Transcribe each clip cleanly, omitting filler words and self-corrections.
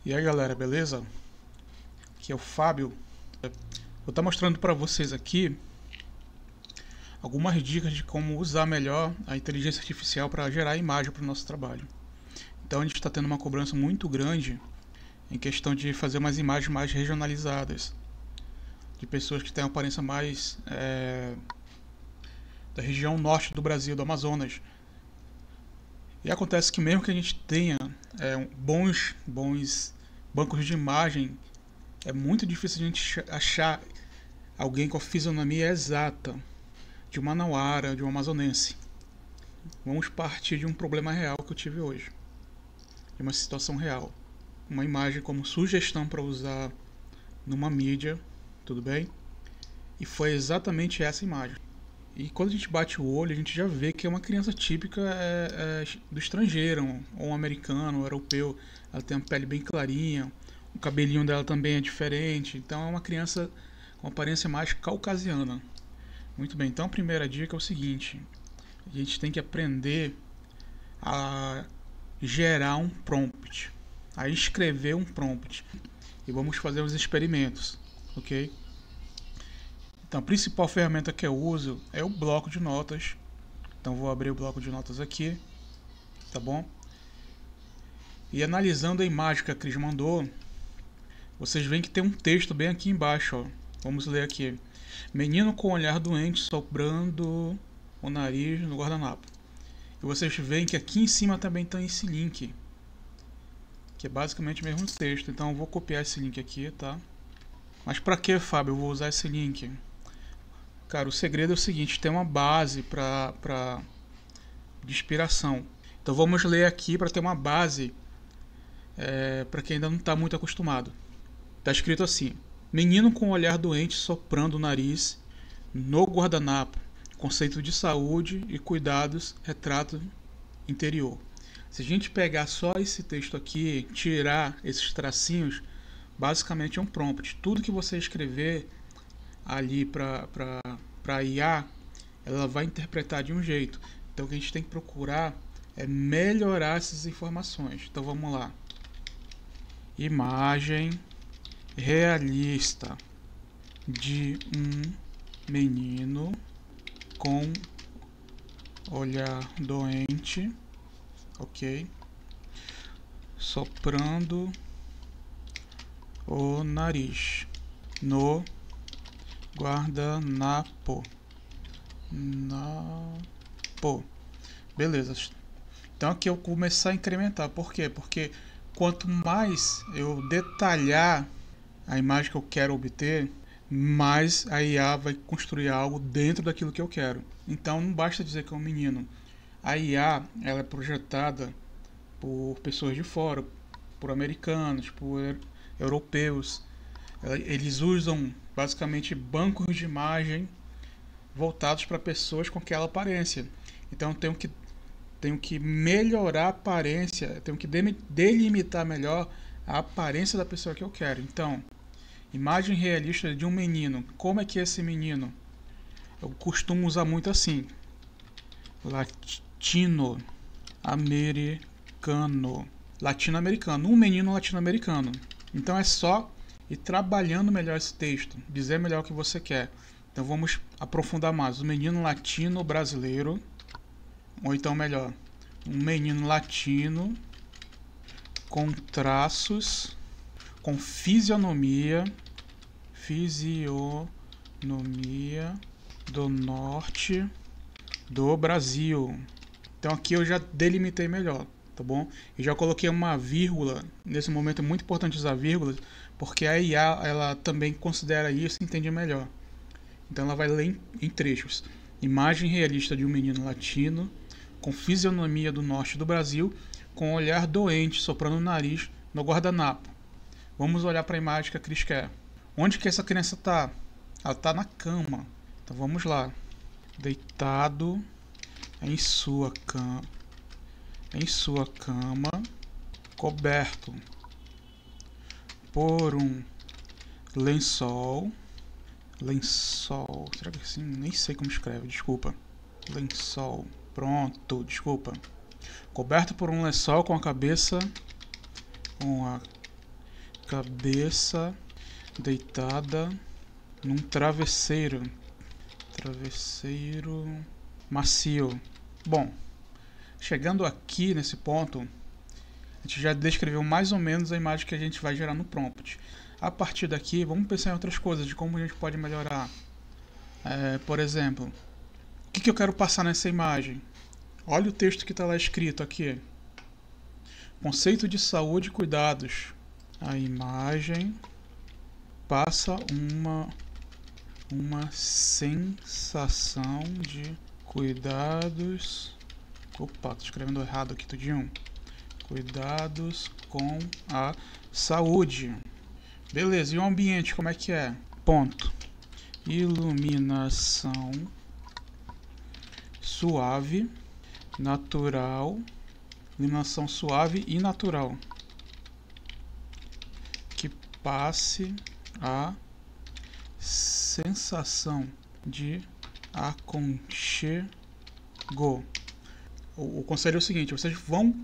E aí galera, beleza? Aqui é o Fábio. Vou estar mostrando para vocês aqui algumas dicas de como usar melhor a inteligência artificial para gerar imagem para o nosso trabalho. Então a gente está tendo uma cobrança muito grande em questão de fazer umas imagens mais regionalizadas, de pessoas que têm uma aparência mais da região norte do Brasil, do Amazonas. E acontece que mesmo que a gente tenha bons bancos de imagem, é muito difícil a gente achar alguém com a fisionomia exata de uma manauara, de um amazonense. Vamos partir de um problema real que eu tive hoje, de uma situação real. Uma imagem como sugestão para usar numa mídia, tudo bem? E foi exatamente essa imagem. E quando a gente bate o olho, a gente já vê que é uma criança típica do estrangeiro, ou um americano, ou um europeu. Ela tem uma pele bem clarinha, o cabelinho dela também é diferente, então é uma criança com aparência mais caucasiana. Muito bem, então a primeira dica é o seguinte: a gente tem que aprender a gerar um prompt, a escrever um prompt. E vamos fazer os experimentos, ok? Então a principal ferramenta que eu uso é o bloco de notas. Então vou abrir o bloco de notas aqui, tá bom? E analisando a imagem que a Cris mandou, vocês veem que tem um texto bem aqui embaixo, ó. Vamos ler aqui. Menino com olhar doente soprando o nariz no guardanapo. E vocês veem que aqui em cima também tem esse link, que é basicamente o mesmo texto. Então eu vou copiar esse link aqui, tá? Mas para que, Fábio, eu vou usar esse link? Cara, o segredo é o seguinte: tem uma base de inspiração. Então vamos ler aqui para ter uma base para quem ainda não está muito acostumado. Está escrito assim: menino com olhar doente soprando o nariz no guardanapo, conceito de saúde e cuidados, retrato interior. Se a gente pegar só esse texto aqui, tirar esses tracinhos, basicamente é um prompt. Tudo que você escrever ali para a IA, ela vai interpretar de um jeito. Então o que a gente tem que procurar é melhorar essas informações. Então vamos lá. Imagem realista de um menino com olhar doente, ok, soprando o nariz no guardanapo. Beleza. Então aqui eu vou começar a incrementar. Por quê? Porque quanto mais eu detalhar a imagem que eu quero obter, mais a IA vai construir algo dentro daquilo que eu quero. Então não basta dizer que é um menino. A IA ela é projetada por pessoas de fora, por americanos, por europeus. Eles usam basicamente bancos de imagem voltados para pessoas com aquela aparência. Então eu tenho que melhorar a aparência, tenho que delimitar melhor a aparência da pessoa que eu quero. Então, imagem realista de um menino. Como é que é esse menino? Eu costumo usar muito assim: latino-americano, um menino latino-americano. Então é só ir trabalhando melhor esse texto, dizer melhor o que você quer. Então vamos aprofundar mais. Um menino latino brasileiro, ou então melhor, um menino latino com traços, com fisionomia do norte do Brasil. Então aqui eu já delimitei melhor, tá bom? E já coloquei uma vírgula. Nesse momento é muito importante usar vírgulas, porque a IA ela também considera isso e entende melhor. Então ela vai ler em trechos. Imagem realista de um menino latino com fisionomia do norte do Brasil, com olhar doente, soprando o nariz no guardanapo. Vamos olhar para a imagem que a Cris quer. Onde que essa criança está? Ela está na cama. Então vamos lá. Deitado em sua cama, coberto por um lençol, será que é assim? Nem sei como escreve, desculpa. Lençol, pronto, desculpa. Coberto por um lençol com a cabeça deitada num travesseiro. Travesseiro macio. Bom, chegando aqui nesse ponto, a gente já descreveu mais ou menos a imagem que a gente vai gerar no prompt. A partir daqui, vamos pensar em outras coisas, de como a gente pode melhorar. Por exemplo, o que eu quero passar nessa imagem? Olha o texto que está lá escrito aqui. Conceito de saúde e cuidados. A imagem passa uma sensação de cuidados. Opa, tô escrevendo errado aqui tudinho. Cuidados com a saúde. Beleza, e o ambiente como é que é? Ponto. Iluminação suave, natural. Iluminação suave e natural. Que passe a sensação de aconchego. O conselho é o seguinte: vocês vão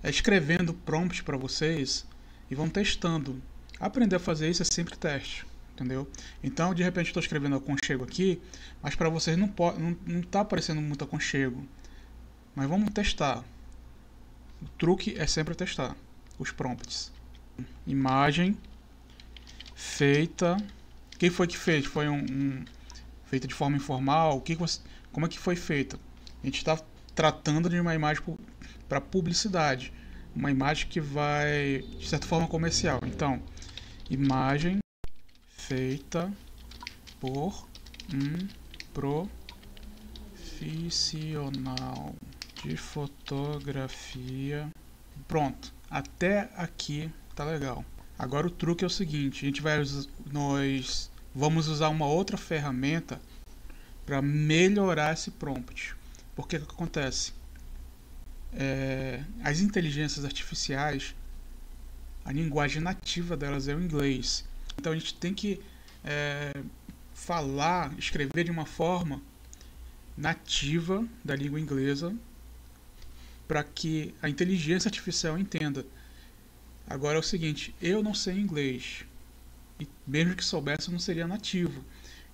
escrevendo prompt para vocês e vão testando. Aprender a fazer isso é sempre teste, entendeu? Então, de repente, estou escrevendo aconchego aqui, mas para vocês não está aparecendo muito aconchego. Mas vamos testar. O truque é sempre testar os prompts. Imagem feita. Quem foi que fez? Foi feita de forma informal? Como é que foi feita? A gente está tratando de uma imagem para publicidade. Uma imagem que vai, de certa forma, comercial. Então, imagem feita por um profissional de fotografia. Pronto, até aqui tá legal. Agora o truque é o seguinte: nós vamos usar uma outra ferramenta para melhorar esse prompt. Porque o que acontece? As inteligências artificiais, a linguagem nativa delas é o inglês. Então a gente tem que escrever de uma forma nativa da língua inglesa para que a inteligência artificial entenda. Agora é o seguinte: eu não sei inglês, e mesmo que soubesse, eu não seria nativo.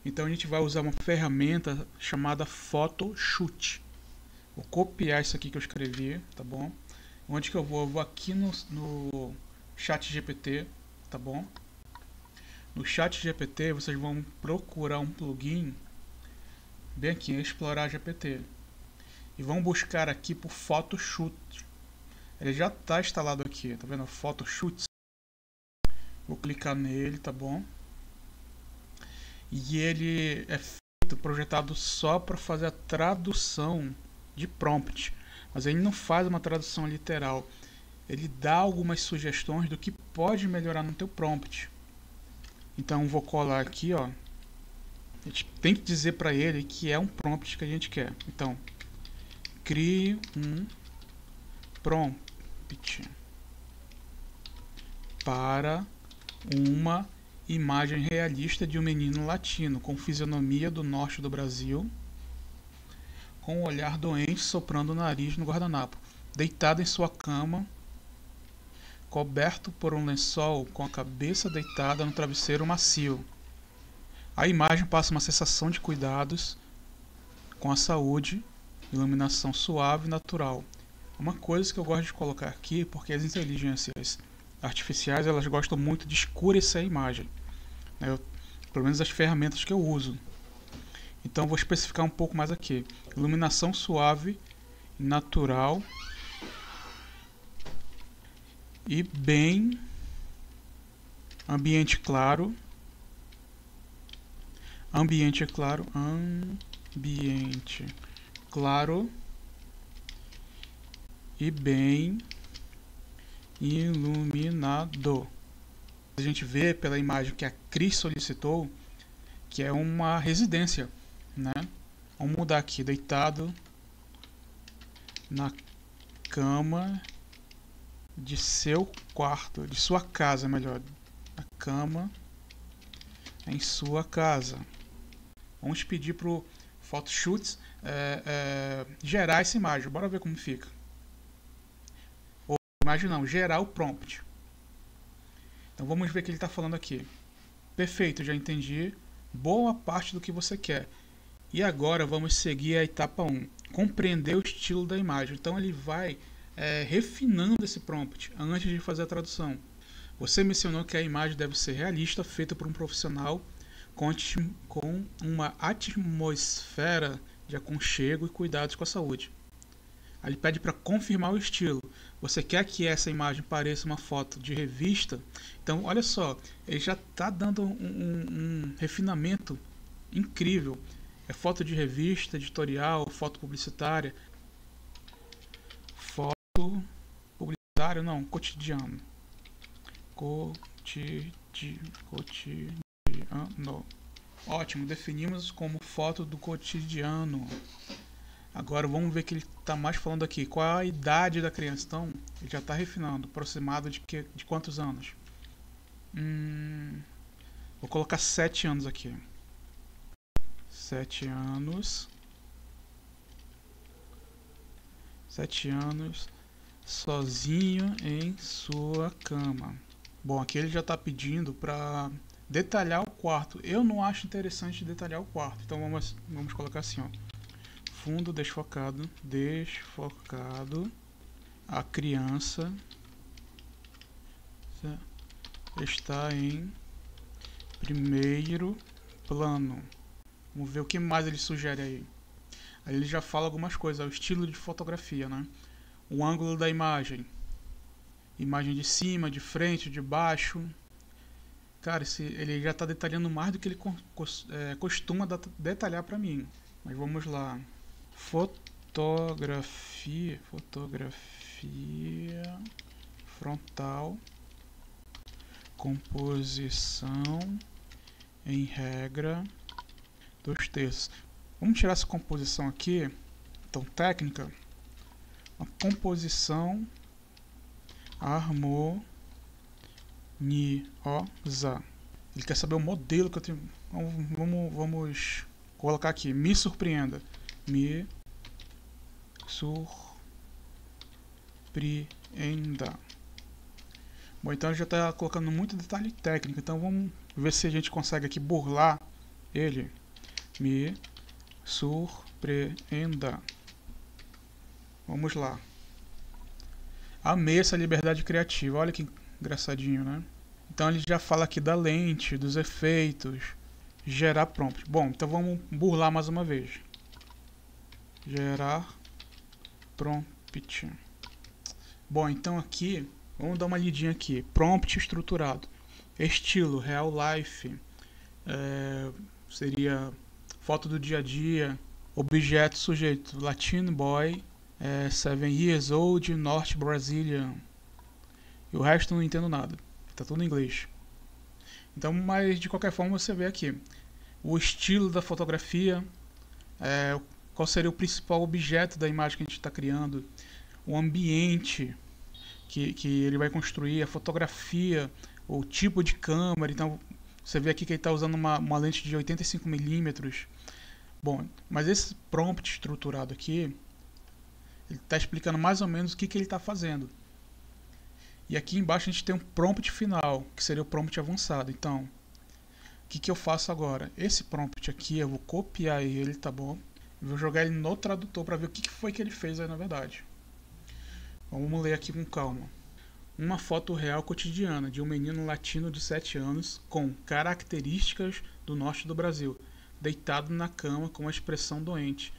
Então a gente vai usar uma ferramenta chamada Photoshoot. Vou copiar isso aqui que eu escrevi, tá bom? Onde que eu vou? Eu vou aqui no ChatGPT, tá bom? No ChatGPT vocês vão procurar um plugin bem aqui, explorar GPT, e vão buscar aqui por Photoshoot. Ele já está instalado aqui, tá vendo? Photoshoot. Vou clicar nele, tá bom? E ele é projetado só para fazer a tradução de prompt, mas ele não faz uma tradução literal. Ele dá algumas sugestões do que pode melhorar no teu prompt. Então vou colar aqui, ó. A gente tem que dizer para ele que é um prompt que a gente quer. Então, crie um prompt para uma imagem realista de um menino latino com fisionomia do norte do Brasil, com um olhar doente, soprando o nariz no guardanapo, deitado em sua cama, coberto por um lençol, com a cabeça deitada no travesseiro macio. A imagem passa uma sensação de cuidados com a saúde, iluminação suave e natural. Uma coisa que eu gosto de colocar aqui, porque as inteligências artificiais elas gostam muito de escurecer a imagem, pelo menos as ferramentas que eu uso. Então vou especificar um pouco mais aqui: iluminação suave, natural e bem, ambiente claro e bem iluminado. A gente vê pela imagem que a Cris solicitou que é uma residência, né? Vamos mudar aqui: deitado na cama de seu quarto, de sua casa, melhor, a cama em sua casa. Vamos pedir pro Photoshoot gerar essa imagem. Bora ver como fica. Ou imagem não, gerar o prompt. Então vamos ver o que ele está falando aqui. Perfeito, já entendi boa parte do que você quer. E agora vamos seguir a etapa 1, compreender o estilo da imagem. Então ele vai refinando esse prompt antes de fazer a tradução. Você mencionou que a imagem deve ser realista, feita por um profissional com uma atmosfera de aconchego e cuidados com a saúde. Aí ele pede para confirmar o estilo. Você quer que essa imagem pareça uma foto de revista? Então, olha só, ele já está dando um refinamento incrível. É foto de revista, editorial, foto publicitária. Foto publicitária, não, cotidiano. Cotidiano. Ótimo, definimos como foto do cotidiano. Agora vamos ver o que ele está mais falando aqui. Qual é a idade da criança? Então, ele já está refinando. Aproximado de quantos anos? Vou colocar 7 anos aqui. 7 anos. 7 anos. Sozinho em sua cama. Bom, aqui ele já está pedindo para detalhar o quarto. Eu não acho interessante detalhar o quarto. Então vamos colocar assim, ó. Fundo desfocado. A criança está em primeiro plano. Vamos ver o que mais ele sugere aí. Aí ele já fala algumas coisas. O estilo de fotografia, né? O ângulo da imagem. Imagem de cima, de frente, de baixo. Cara, ele já está detalhando mais do que ele costuma detalhar para mim. Mas vamos lá. Fotografia frontal, composição em regra 2/3. Vamos tirar essa composição aqui. Então, técnica, uma composição harmoniosa. Ele quer saber o modelo que eu tenho. Vamos colocar aqui. Me surpreenda. Me surpreenda. Bom, então ele já está colocando muito detalhe técnico. Então vamos ver se a gente consegue aqui burlar ele. Me surpreenda. Vamos lá. Amei essa liberdade criativa. Olha que engraçadinho, né? Então ele já fala aqui da lente, dos efeitos, gerar prompt. Bom, então vamos burlar mais uma vez. Gerar prompt. Bom, então aqui, vamos dar uma lidinha aqui. Prompt estruturado. Estilo, real life. Seria foto do dia a dia. Objeto, sujeito, Latino boy, 7 years old, North Brazilian. E o resto não entendo nada. Tá tudo em inglês. Então, mas de qualquer forma você vê aqui. O estilo da fotografia. Qual seria o principal objeto da imagem que a gente está criando, o ambiente que ele vai construir, a fotografia, o tipo de câmera. Então você vê aqui que ele está usando uma lente de 85mm. Bom, mas esse prompt estruturado aqui, ele está explicando mais ou menos o que ele está fazendo. E aqui embaixo a gente tem um prompt final, que seria o prompt avançado. Então, o que eu faço agora? Esse prompt aqui, eu vou copiar ele, tá bom? Vou jogar ele no tradutor para ver o que foi que ele fez aí na verdade. Vamos ler aqui com calma. Uma foto real cotidiana de um menino latino de 7 anos com características do norte do Brasil, deitado na cama com uma expressão doente,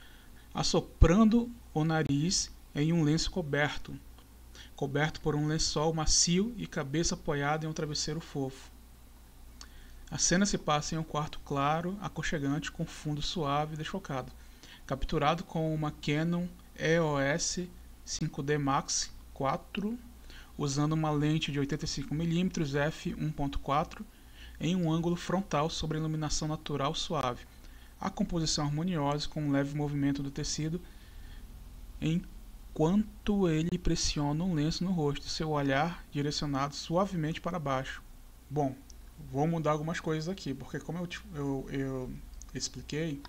assoprando o nariz em um lenço coberto por um lençol macio e cabeça apoiada em um travesseiro fofo. A cena se passa em um quarto claro, aconchegante, com fundo suave e desfocado, capturado com uma Canon EOS 5D Max 4, usando uma lente de 85mm f1.4 em um ângulo frontal sobre a iluminação natural suave. A composição harmoniosa com um leve movimento do tecido enquanto ele pressiona um lenço no rosto, seu olhar direcionado suavemente para baixo. Bom, vou mudar algumas coisas aqui, porque como eu expliquei,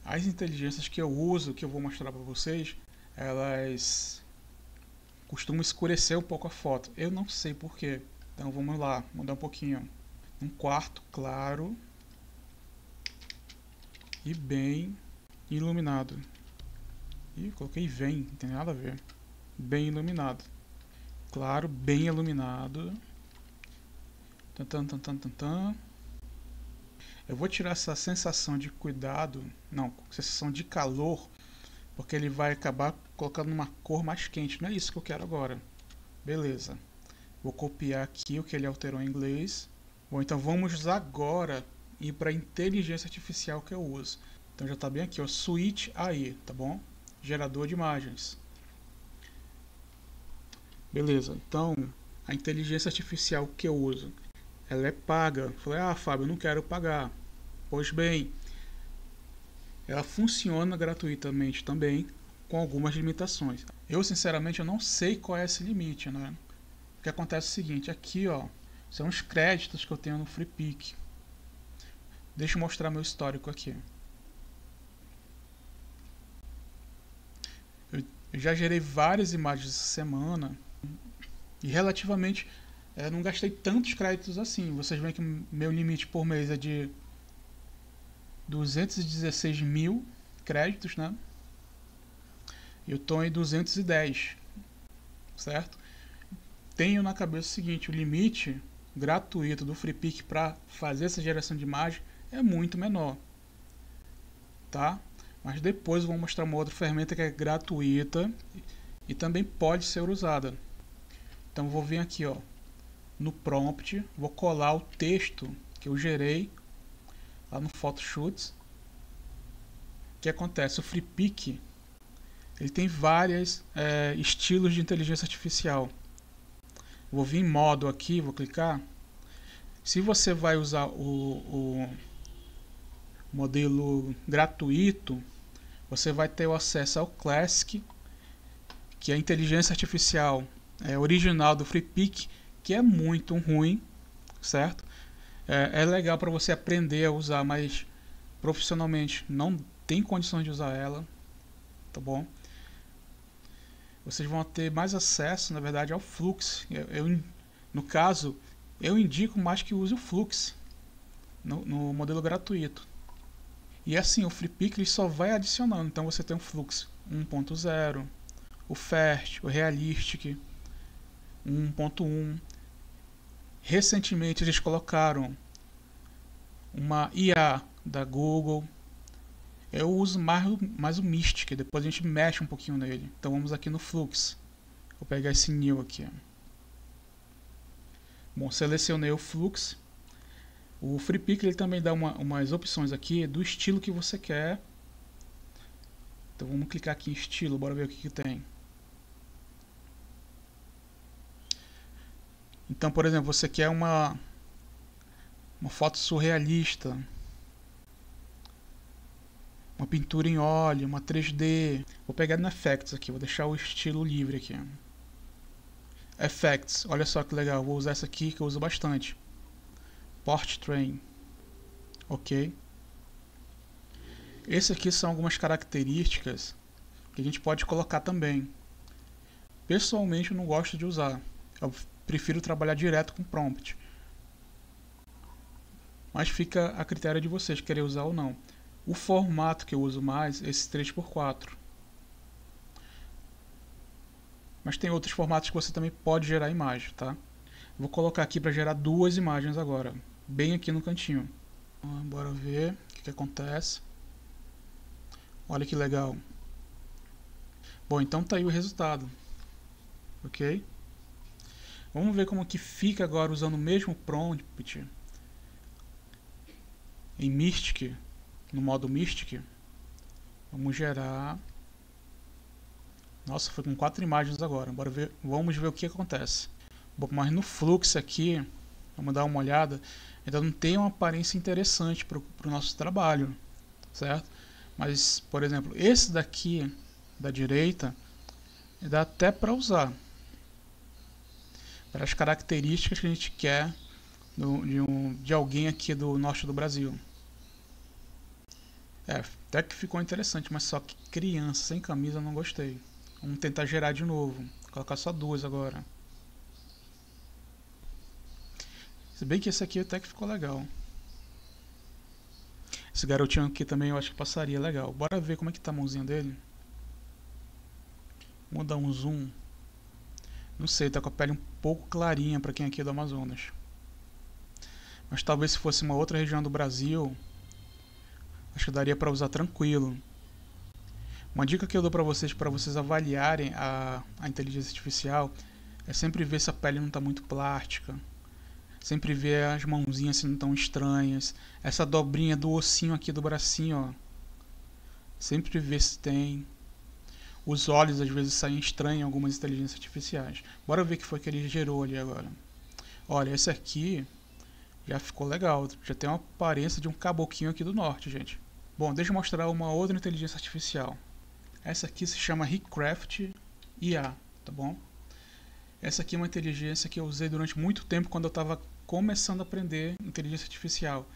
as inteligências que eu uso, que eu vou mostrar para vocês, elas costumam escurecer um pouco a foto. Eu não sei porquê, Então vamos lá, mudar um pouquinho. Um quarto claro e bem iluminado. Ih, coloquei bem, não tem nada a ver. Bem iluminado. Claro, bem iluminado. Tan, tan, tan, tan, tan. Eu vou tirar essa sensação de cuidado, não, sensação de calor, porque ele vai acabar colocando uma cor mais quente. Não é isso que eu quero agora. Beleza. Vou copiar aqui o que ele alterou em inglês. Bom, então vamos agora ir para a inteligência artificial que eu uso. Então já está bem aqui, ó, Switch AI, tá bom? Gerador de imagens. Beleza, então a inteligência artificial que eu uso, ela é paga. Eu falei, ah, Fábio, eu não quero pagar. Pois bem, ela funciona gratuitamente também, com algumas limitações. Eu, sinceramente, eu não sei qual é esse limite, né? O que acontece é o seguinte, aqui, ó, são os créditos que eu tenho no FreePic. Deixa eu mostrar meu histórico aqui. Eu já gerei várias imagens essa semana e relativamente não gastei tantos créditos assim. Vocês veem que meu limite por mês é de 216 mil créditos, né? Eu estou em 210, certo? Tenho na cabeça o seguinte, o limite gratuito do FreePic para fazer essa geração de imagem é muito menor, tá? Mas depois eu vou mostrar uma outra ferramenta que é gratuita e também pode ser usada. Então vou vir aqui, ó, no prompt, vou colar o texto que eu gerei lá no Photoshop. O que acontece? O FreePic ele tem vários estilos de inteligência artificial. Vou vir em modo aqui, vou clicar. Se você vai usar o modelo gratuito, você vai ter o acesso ao Classic, que é a inteligência artificial original do FreePic, que é muito ruim, certo? É legal para você aprender a usar, mas profissionalmente não tem condições de usar ela, tá bom? Vocês vão ter mais acesso, na verdade, ao Flux. No caso, eu indico mais que use o Flux no modelo gratuito. E assim, o FreePic ele só vai adicionando. Então você tem o Flux 1.0, o Fast, o Realistic 1.1. Recentemente eles colocaram uma IA da Google. Eu uso mais o Mystic, depois a gente mexe um pouquinho nele. Então vamos aqui no Flux. Vou pegar esse New aqui. Bom, selecionei o Flux. O FreePic ele também dá umas opções aqui do estilo que você quer. Então vamos clicar aqui em estilo, bora ver o que tem. Então, por exemplo, você quer uma foto surrealista, uma pintura em óleo, uma 3D. Vou pegar no Effects aqui, vou deixar o estilo livre aqui. Effects, olha só que legal, vou usar essa aqui que eu uso bastante. Portrait, ok. Esse aqui são algumas características que a gente pode colocar também. Pessoalmente eu não gosto de usar, eu prefiro trabalhar direto com prompt. Mas fica a critério de vocês querer usar ou não. O formato que eu uso mais é esse 3x4. Mas tem outros formatos que você também pode gerar imagem, tá? Vou colocar aqui para gerar duas imagens agora, bem aqui no cantinho. Bora ver o que acontece. Olha que legal. Bom, então tá aí o resultado. Ok? Vamos ver como que fica agora usando o mesmo prompt em Mystic, no modo Mystic. Vamos gerar. Nossa, foi com 4 imagens agora. Bora ver, vamos ver o que acontece. Bom, mas no Flux aqui, vamos dar uma olhada, ainda não tem uma aparência interessante para o nosso trabalho, certo? Mas, por exemplo, esse daqui da direita dá até para usar para as características que a gente quer de alguém aqui do norte do Brasil. Até que ficou interessante, mas só que criança sem camisa eu não gostei. Vamos tentar gerar de novo, colocar só duas agora. Se bem que esse aqui até que ficou legal. Esse garotinho aqui também eu acho que passaria legal. Bora ver como é que tá a mãozinha dele. Vamos dar um zoom. Não sei, tá com a pele um pouco clarinha pra quem é aqui é do Amazonas. Mas talvez se fosse uma outra região do Brasil, acho que daria pra usar tranquilo. Uma dica que eu dou pra vocês avaliarem a inteligência artificial, é sempre ver se a pele não tá muito plástica. Sempre ver as mãozinhas se não estão estranhas. Essa dobrinha do ossinho aqui do bracinho, ó. Sempre ver se tem. Os olhos às vezes saem estranhos em algumas inteligências artificiais. Bora ver o que foi que ele gerou ali agora. Olha, esse aqui já ficou legal. Já tem uma aparência de um caboquinho aqui do norte, gente. Bom, deixa eu mostrar uma outra inteligência artificial. Essa aqui se chama Recraft IA, tá bom? Essa aqui é uma inteligência que eu usei durante muito tempo quando eu estava começando a aprender inteligência artificial.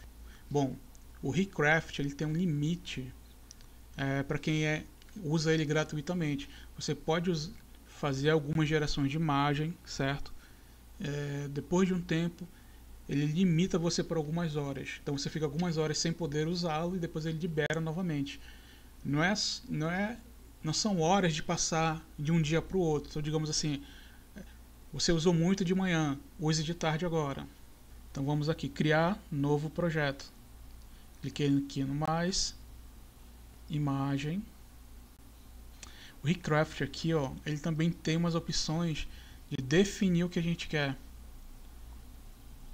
Bom, o Recraft ele tem um limite para quem usa ele gratuitamente. Você pode fazer algumas gerações de imagem, certo? Depois de um tempo, ele limita você por algumas horas. Então você fica algumas horas sem poder usá-lo e depois ele libera novamente. Não são horas de passar de um dia para o outro. Então, digamos assim, você usou muito de manhã, use de tarde agora. Então vamos aqui, criar novo projeto. Cliquei aqui no mais, imagem. O Recraft aqui, ó, ele também tem umas opções de definir o que a gente quer.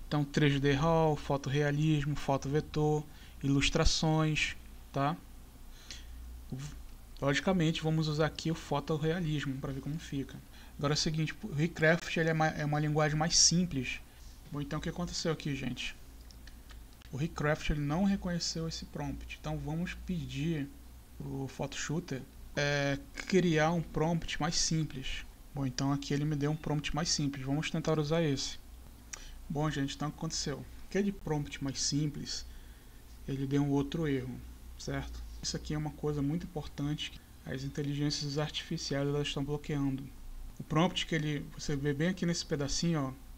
Então 3D RAW, fotorrealismo, fotovetor, ilustrações, tá? Logicamente vamos usar aqui o fotorrealismo para ver como fica. Agora é o seguinte, o Recraft ele é uma linguagem mais simples. Bom, então o que aconteceu aqui, gente? O Recraft ele não reconheceu esse prompt. Então vamos pedir para o Photoshooter criar um prompt mais simples. Bom, então aqui ele me deu um prompt mais simples. Vamos tentar usar esse. Bom, gente, então o que aconteceu? Aquele prompt mais simples, ele deu um outro erro, certo? Isso aqui é uma coisa muito importante que as inteligências artificiais elas estão bloqueando. O prompt que você vê bem aqui nesse pedacinho, ó,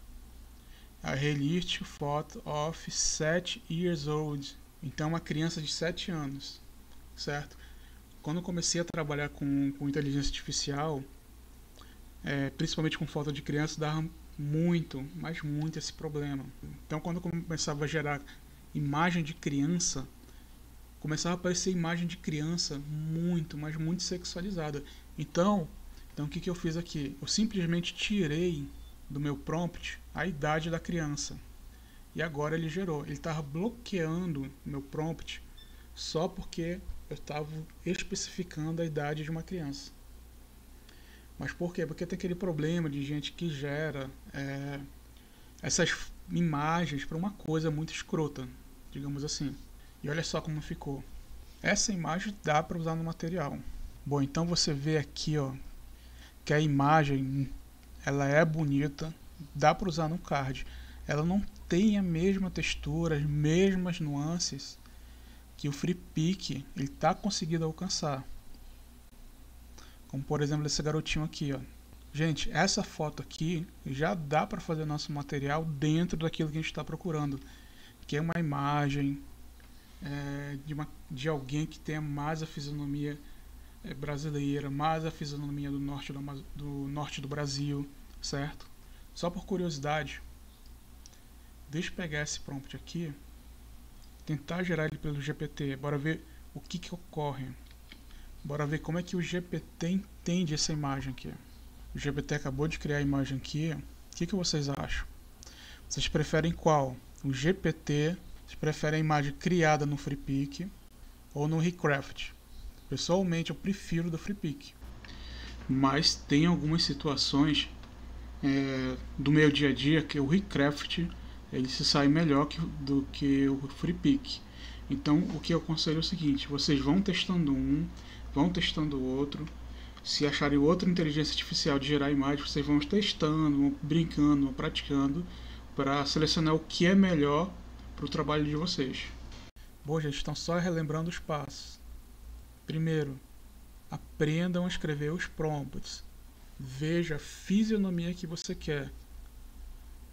a realistic photo of 7 years old. Então uma criança de 7 anos, certo? Quando eu comecei a trabalhar com inteligência artificial, principalmente com foto de criança, dava muito, mas muito esse problema. Então quando eu começava a gerar imagem de criança, começava a aparecer imagem de criança muito, mas muito sexualizada. Então o que eu fiz aqui? Eu simplesmente tirei do meu prompt a idade da criança. E agora ele gerou. Ele estava bloqueando meu prompt só porque eu estava especificando a idade de uma criança. Mas por quê? Porque tem aquele problema de gente que gera essas imagens para uma coisa muito escrota, digamos assim. E olha só como ficou. Essa imagem dá para usar no material. Bom, então você vê aqui, ó, que a imagem ela é bonita, dá para usar no card. Ela não tem a mesma textura, as mesmas nuances que o FreePic ele está conseguindo alcançar. Como por exemplo esse garotinho aqui, ó. Gente, essa foto aqui já dá para fazer nosso material dentro daquilo que a gente está procurando, que é uma imagem de alguém que tenha mais a fisionomia brasileira, mais a fisionomia do norte do Brasil, certo? Só por curiosidade, deixa eu pegar esse prompt aqui, tentar gerar ele pelo GPT, bora ver o que ocorre. Bora ver como é que o GPT entende essa imagem aqui. O GPT acabou de criar a imagem aqui. O que vocês acham? Vocês preferem qual? O GPT? Vocês preferem a imagem criada no FreePic ou no Recraft? Pessoalmente eu prefiro do FreePic. Mas tem algumas situações do meu dia a dia que o Recraft ele se sai melhor do que o FreePic. Então o que eu aconselho é o seguinte: vocês vão testando vão testando o outro. Se acharem outra inteligência artificial de gerar imagem, vocês vão testando, vão brincando, vão praticando para selecionar o que é melhor para o trabalho de vocês. Bom, gente, então só relembrando os passos. Primeiro, aprendam a escrever os prompts. Veja a fisionomia que você quer.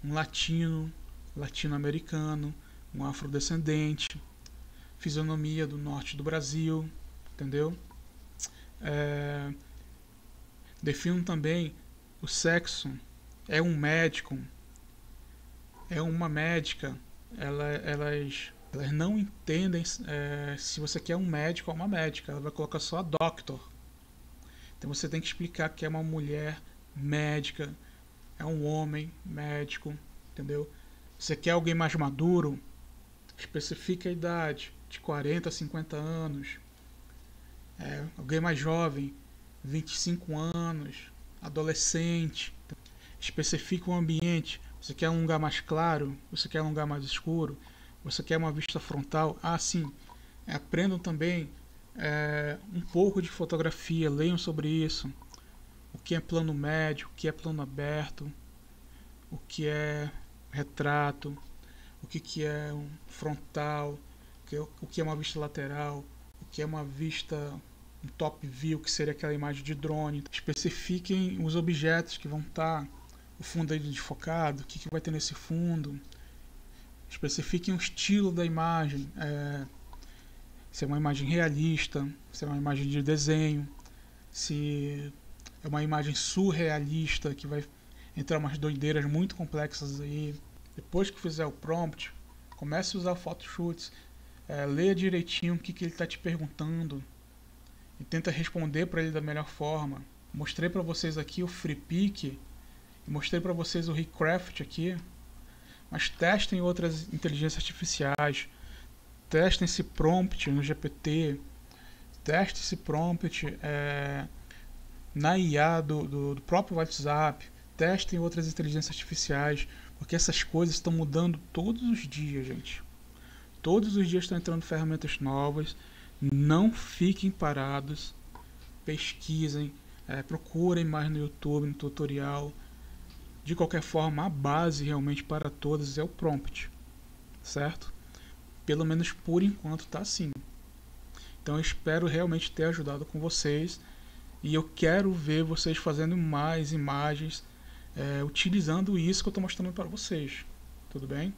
Um latino, latino-americano, um afrodescendente, fisionomia do norte do Brasil, entendeu? Defino também o sexo. É um médico, é uma médica. Elas não entendem se você quer um médico ou uma médica. Ela vai colocar só doctor. Então você tem que explicar que é uma mulher médica, é um homem médico, entendeu? Você quer alguém mais maduro? Especifica a idade, de 40 a 50 anos. Alguém mais jovem, 25 anos, adolescente. Especifica o ambiente. Você quer um lugar mais claro? Você quer um lugar mais escuro? Você quer uma vista frontal? Ah, sim. Aprendam também um pouco de fotografia, leiam sobre isso. O que é plano médio, o que é plano aberto, o que é retrato, o que é um frontal, o que é uma vista lateral, o que é uma vista, um top view, que seria aquela imagem de drone. Especifiquem os objetos que vão estar, o fundo aí desfocado, o que vai ter nesse fundo. Especifiquem o estilo da imagem, se é uma imagem realista, se é uma imagem de desenho, se é uma imagem surrealista, que vai entrar umas doideiras muito complexas aí. Depois que fizer o prompt, comece a usar Photoshoots, leia direitinho o que ele está te perguntando e tenta responder para ele da melhor forma. Mostrei para vocês aqui o FreePic, mostrei para vocês o Recraft aqui, mas testem outras inteligências artificiais, testem esse prompt no GPT, testem esse prompt na IA do próprio WhatsApp, testem outras inteligências artificiais, porque essas coisas estão mudando todos os dias, gente. Todos os dias estão entrando ferramentas novas. Não fiquem parados, pesquisem, procurem mais no YouTube, no tutorial. De qualquer forma, a base realmente para todas é o prompt, certo? Pelo menos por enquanto está assim. Então eu espero realmente ter ajudado com vocês e eu quero ver vocês fazendo mais imagens utilizando isso que eu estou mostrando para vocês. Tudo bem?